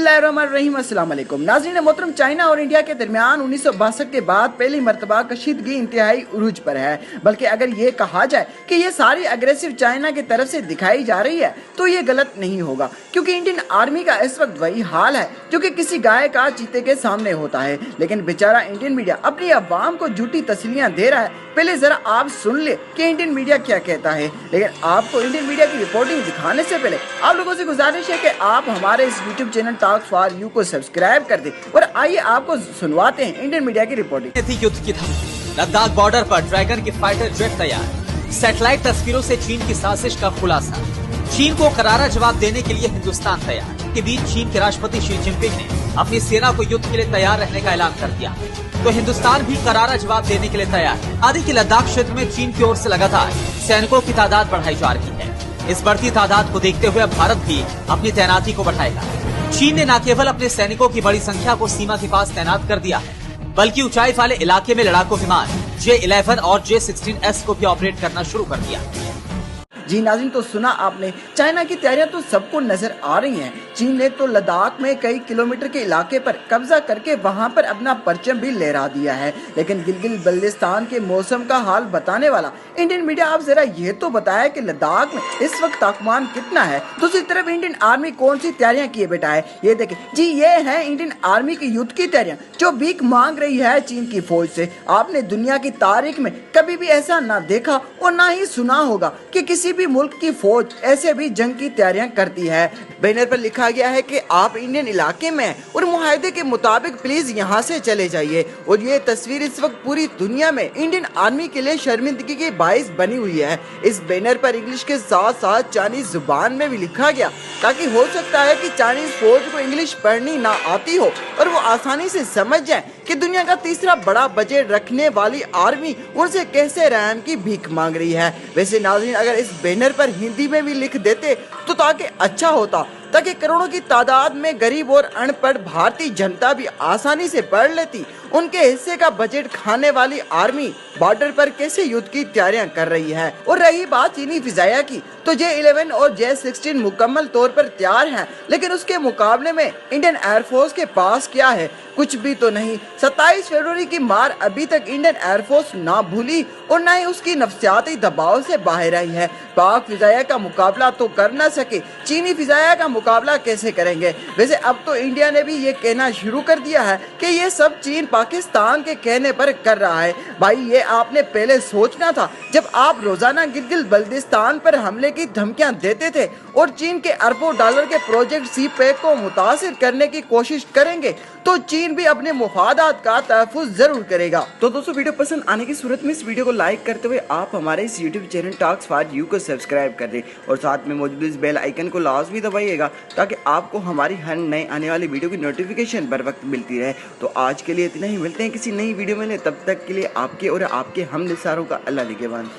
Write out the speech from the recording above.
बिस्मिल्लाहिर्रहमानिर्रहीम। अस्सलाम वालेकुम नाज़रीन मोहतरम। चाइना और इंडिया के दरमियान 1962 के बाद पहली मरतबा कशीदगी इंतहाई उरूज पर है। बल्कि अगर ये कहा जाए कि ये सारी अग्रेसिव चाइना की तरफ से दिखाई जा रही है तो ये गलत नहीं होगा, क्योंकि इंडियन आर्मी का इस वक्त वही हाल है जो कि किसी गाय का चीते के सामने होता है। लेकिन बेचारा इंडियन मीडिया अपनी अवाम को झूठी तसल्लियां दे रहा है। पहले जरा आप सुन ले कि इंडियन मीडिया क्या कहता है। लेकिन आपको इंडियन मीडिया की रिपोर्टिंग दिखाने से पहले आप लोगों से गुजारिश है कि आप हमारे इस YouTube channel talks for you को सब्सक्राइब कर दें। और आइए आपको सुनवाते हैं इंडियन मीडिया की रिपोर्टिंग। युद्ध की धमकी, लद्दाख बॉर्डर पर ड्रैगन की फाइटर जेट तैयार, सैटेलाइट तस्वीरों से चीन की साजिश का खुलासा, चीन को करारा जवाब देने के लिए हिंदुस्तान तैयार। के बीच चीन के राष्ट्रपति शी जिनपिंग ने अपनी सेना को युद्ध के लिए तैयार रहने का ऐलान कर दिया, तो हिंदुस्तान भी करारा जवाब देने के लिए तैयार। आदि के लद्दाख क्षेत्र में चीन की ओर से लगातार सैनिकों की तादाद बढ़ाई जा रही है। इस बढ़ती तादाद को देखते हुए भारत भी अपनी तैनाती को बढ़ाएगा। चीन ने न केवल अपने सैनिकों की बड़ी संख्या को सीमा के पास तैनात कर दिया है, बल्कि ऊंचाई वाले इलाके में लड़ाकू विमान J-11 और J-16S को भी ऑपरेट करना शुरू कर दिया। जी नाज़रीन, तो सुना आपने, चाइना की तैयारियां तो सबको नजर आ रही हैं। चीन ने तो लद्दाख में कई किलोमीटर के इलाके पर कब्जा करके वहां पर अपना परचम भी लहरा दिया है। लेकिन गिलगित बल्तिस्तान के मौसम का हाल बताने वाला इंडियन मीडिया आप जरा ये तो बताया कि लद्दाख में इस वक्त तापमान कितना है। दूसरी तरफ इंडियन आर्मी कौन सी तैयारियां किए बैठा है, ये देखें जी। ये है इंडियन आर्मी की युद्ध की तैयारियां जो भीख मांग रही है चीन की फौज से। आपने दुनिया की तारीख में कभी भी ऐसा ना देखा और ना ही सुना होगा कि किसी भी मुल्क की फौज ऐसे भी जंग की तैयारियां करती है। बैनर पर लिखा गया है कि आप इंडियन इलाके में हैं और मुआहदे के मुताबिक प्लीज यहाँ से चले जाइए। और ये तस्वीर इस वक्त पूरी दुनिया में इंडियन आर्मी के लिए शर्मिंदगी के बाइस बनी हुई है। इस बैनर पर इंग्लिश के साथ साथ चाइनीज जुबान में भी लिखा गया, ताकि हो सकता है कि चाइनीज फौज को इंग्लिश पढ़नी ना आती हो और वो आसानी से समझ जाए कि दुनिया का तीसरा बड़ा बजट रखने वाली आर्मी उनसे कैसे रहम की भीख मांग रही है। वैसे नाज़रीन, अगर इस बैनर पर हिंदी में भी लिख देते तो ताकि अच्छा होता, ताकि करोड़ों की तादाद में गरीब और अनपढ़ भारतीय जनता भी आसानी से पढ़ लेती उनके हिस्से का बजट खाने वाली आर्मी बॉर्डर पर कैसे युद्ध की तैयारियां कर रही है। और रही बात चीनी फिजाया की, तो J-11 और J-16 मुकम्मल तौर पर तैयार हैं, लेकिन उसके मुकाबले में इंडियन एयरफोर्स के पास क्या है? कुछ भी तो नहीं। 27 फरवरी की मार अभी तक इंडियन एयरफोर्स ना भूली और ना ही उसकी नफ्सियाती दबाव से बाहर आई है। पाक फिजाया का मुकाबला तो कर ना सके, चीनी फिजाया का मुकाबला कैसे करेंगे? वैसे अब तो इंडिया ने भी ये कहना शुरू कर दिया है कि ये सब चीन पाकिस्तान के कहने पर कर रहा है। भाई ये आपने पहले सोचना था, जब आप रोजाना गिलगित बल्तिस्तान पर हमले की धमकियां देते थे और चीन के अरबों डॉलर के प्रोजेक्ट सी-पैक को मुतासिर करने की कोशिश करेंगे तो चीन भी अपने मुफादात का तहफ़्फ़ुज़ जरूर करेगा। तो दोस्तों, वीडियो पसंद आने की सूरत में इस वीडियो को लाइक करते हुए आप हमारे इस YouTube channel talks for you को सब्सक्राइब कर दें और साथ में मौजूद इस बेल आइकन को लाजमी दबाइएगा, ताकि आपको हमारी हर नए आने वाली वीडियो की नोटिफिकेशन बर वक्त मिलती रहे। तो आज के लिए इतना ही, मिलते हैं किसी नई वीडियो में। तब तक के लिए आपके और आपके हम निसारों का अल्लाह निगहबान।